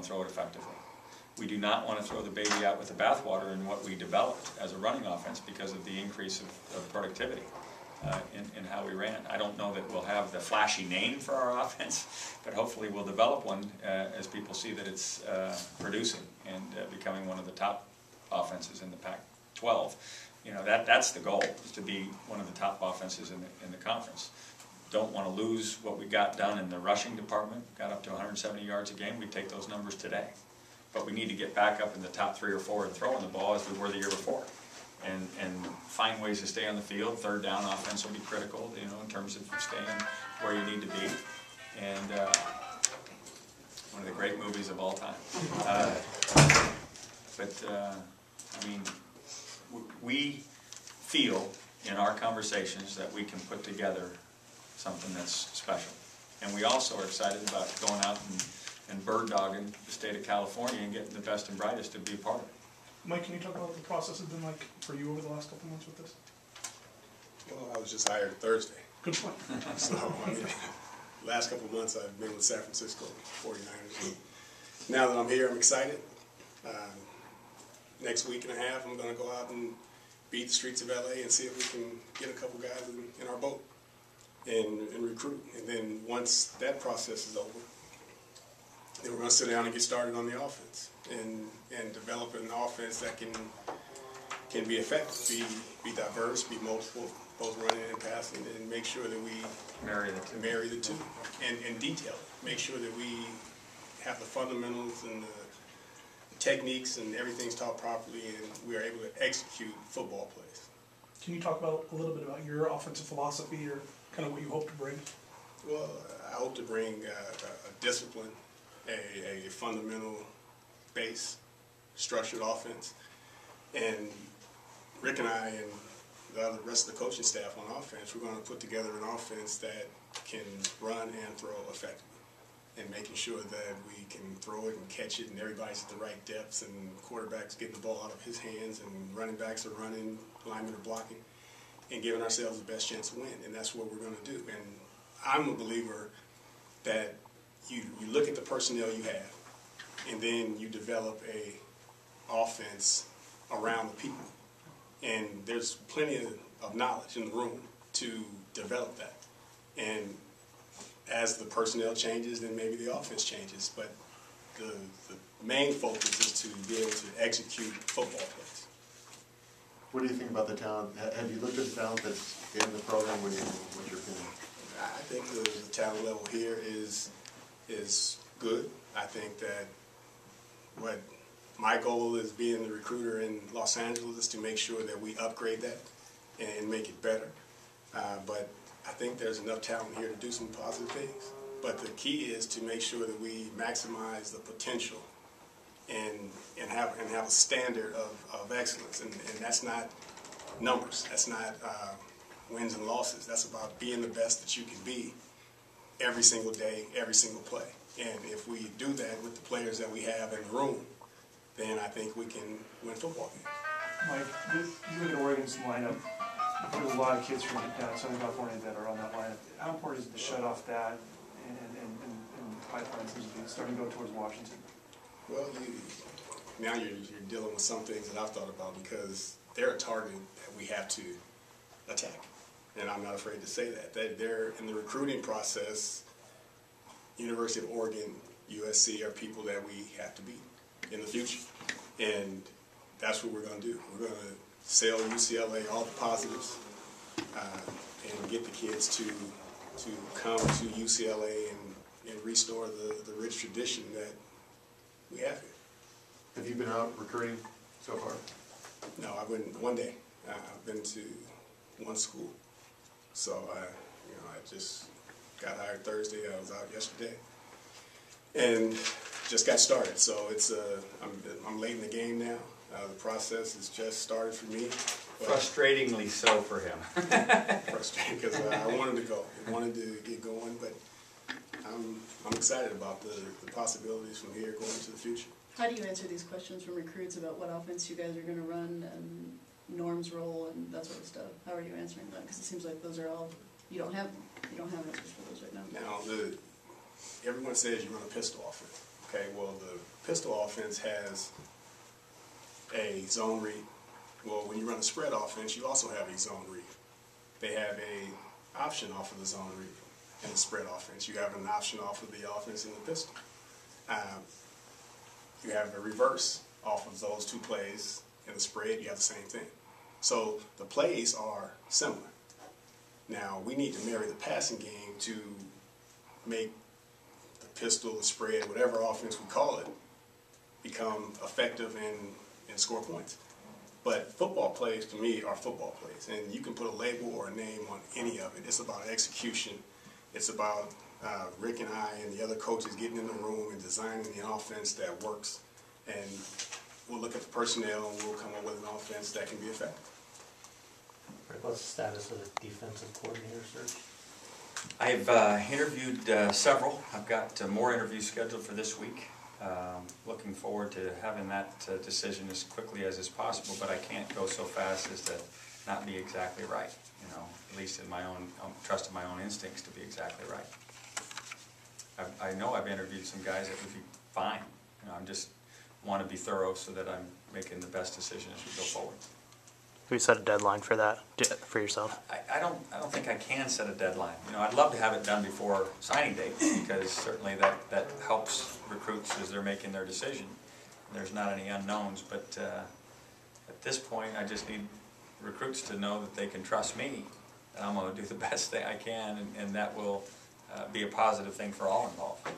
and throw it effectively. We do not want to throw the baby out with the bathwater in what we developed as a running offense because of the increase of productivity in how we ran. I don't know that we'll have the flashy name for our offense, but hopefully we'll develop one as people see that it's producing and becoming one of the top offenses in the Pac-12. You know, that's the goal, is to be one of the top offenses in the conference. Don't want to lose what we got done in the rushing department. Got up to 170 yards a game. We'd take those numbers today. But we need to get back up in the top 3 or 4 and throwing the ball as we were the year before. And find ways to stay on the field. Third down offense will be critical, you know, in terms of staying where you need to be. And one of the great movies of all time. I mean, we feel in our conversations that we can put together something that's special. And we also are excited about going out and bird dogging the state of California and getting the best and brightest to be a part of it. Mike, can you talk about what the process has been like for you over the last couple months with this? Well, I was just hired Thursday. Good point. So, I mean, last couple of months I've been with San Francisco 49ers. And now that I'm here, I'm excited. Next week and a half, I'm going to go out and beat the streets of LA and see if we can get a couple guys in our boat and recruit. And then once that process is over, then we're going to sit down and get started on the offense and develop an offense that can be effective, be diverse, be multiple, both running and passing, and make sure that we marry the two and detail it. Make sure that we have the fundamentals and the techniques and everything's taught properly, and we are able to execute football plays. Can you talk about a little bit about your offensive philosophy or kind of what you hope to bring? Well, I hope to bring a discipline, a fundamental base, structured offense. And Rick and I and the rest of the coaching staff on offense, we're going to put together an offense that can run and throw effectively, and making sure that we can throw it and catch it and everybody's at the right depths and quarterback's getting the ball out of his hands and running backs are running, linemen are blocking, and giving ourselves the best chance to win. And that's what we're going to do. And I'm a believer that you look at the personnel you have and then you develop a offense around the people. And there's plenty of knowledge in the room to develop that. And as the personnel changes, then maybe the offense changes. But the main focus is to be able to execute football plays. What do you think about the talent? Have you looked at the talent that's in the program? What's your opinion? I think the talent level here is good. I think that what my goal is being the recruiter in Los Angeles is to make sure that we upgrade that and make it better. But I think there's enough talent here to do some positive things. But the key is to make sure that we maximize the potential and have a standard of excellence. And that's not numbers. That's not wins and losses. That's about being the best that you can be every single day, every single play. And if we do that with the players that we have in the room, then I think we can win football games. Mike, you look at Oregon's lineup. There's a lot of kids from down Southern California that are on that lineup. How important is it to shut off that and pipeline seems to be starting to go towards Washington? Well, now you're dealing with some things that I've thought about, because they're a target that we have to attack. And I'm not afraid to say that. They're in the recruiting process. University of Oregon, USC are people that we have to beat in the future. And that's what we're going to do. We're going to sell UCLA all the positives and get the kids to come to UCLA and restore the rich tradition that we have here. Have you been out recruiting so far? No, I've been one day. I've been to one school. So I just got hired Thursday. I was out yesterday, and just got started. So it's I'm late in the game now. The process has just started for me. Frustratingly so for him. Frustrating because I wanted to go. I wanted to get going, but I'm excited about the possibilities from here going into the future. How do you answer these questions from recruits about what offense you guys are going to run and Norm's role and that sort of stuff? How are you answering that? Because it seems like those are all, you don't have answers for those right now. Now, everyone says you run a pistol offense. Okay, well, the pistol offense has a zone read. Well, when you run a spread offense, you also have a zone read. They have a option off of the zone read in the spread offense. You have an option off of the offense in the pistol. You have a reverse off of those two plays in the spread. You have the same thing. So the plays are similar. Now, we need to marry the passing game to make the pistol, the spread, whatever offense we call it, become effective and score points. But football plays, to me, are football plays. And you can put a label or a name on any of it. It's about execution. It's about Rick and I and the other coaches getting in the room and designing the offense that works. And we'll look at the personnel and we'll come up with an offense that can be effective. What's the status of the defensive coordinator search? I've interviewed several. I've got more interviews scheduled for this week. Looking forward to having that decision as quickly as is possible, but I can't go so fast as to not be exactly right, you know, at least in my own, trusting my own instincts to be exactly right. I know I've interviewed some guys that would be fine. You know, I just want to be thorough so that I'm making the best decision as we go forward. Have you set a deadline for that, for yourself? I don't think I can set a deadline. You know, I'd love to have it done before signing date, because certainly that helps recruits as they're making their decision. There's not any unknowns, but at this point, I just need recruits to know that they can trust me, and I'm going to do the best thing I can, and that will be a positive thing for all involved.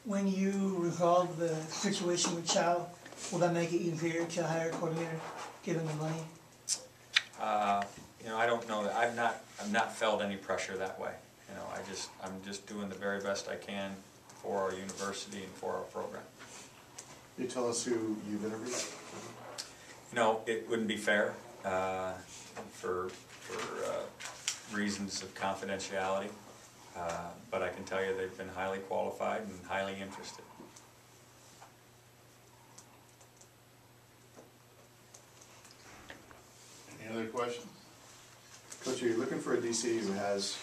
When you resolve the situation with Chow, will that make it easier to hire a coordinator, given the money? You know, I don't know that I've not felt any pressure that way. You know, I'm just doing the very best I can for our university and for our program. Can you tell us who you've interviewed? You know, it wouldn't be fair for reasons of confidentiality, but I can tell you they've been highly qualified and highly interested. Any other questions? Coach, are you looking for a DC who has,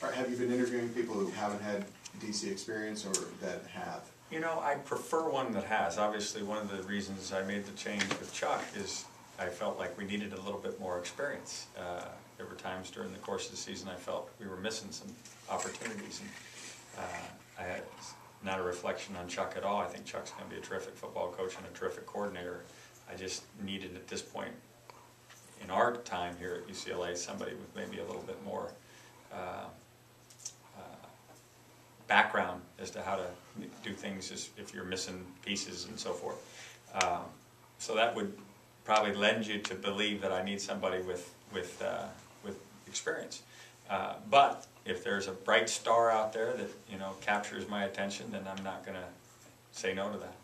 or have you been interviewing people who haven't had DC experience or that have? You know, I prefer one that has. Obviously, one of the reasons I made the change with Chuck is I felt like we needed a little bit more experience. There were times during the course of the season I felt we were missing some opportunities. And not a reflection on Chuck at all. I think Chuck's going to be a terrific football coach and a terrific coordinator. I just needed at this point in our time here at UCLA somebody with maybe a little bit more background as to how to do things if you're missing pieces and so forth. So that would probably lend you to believe that I need somebody with experience. But if there's a bright star out there that, you know, captures my attention, then I'm not going to say no to that.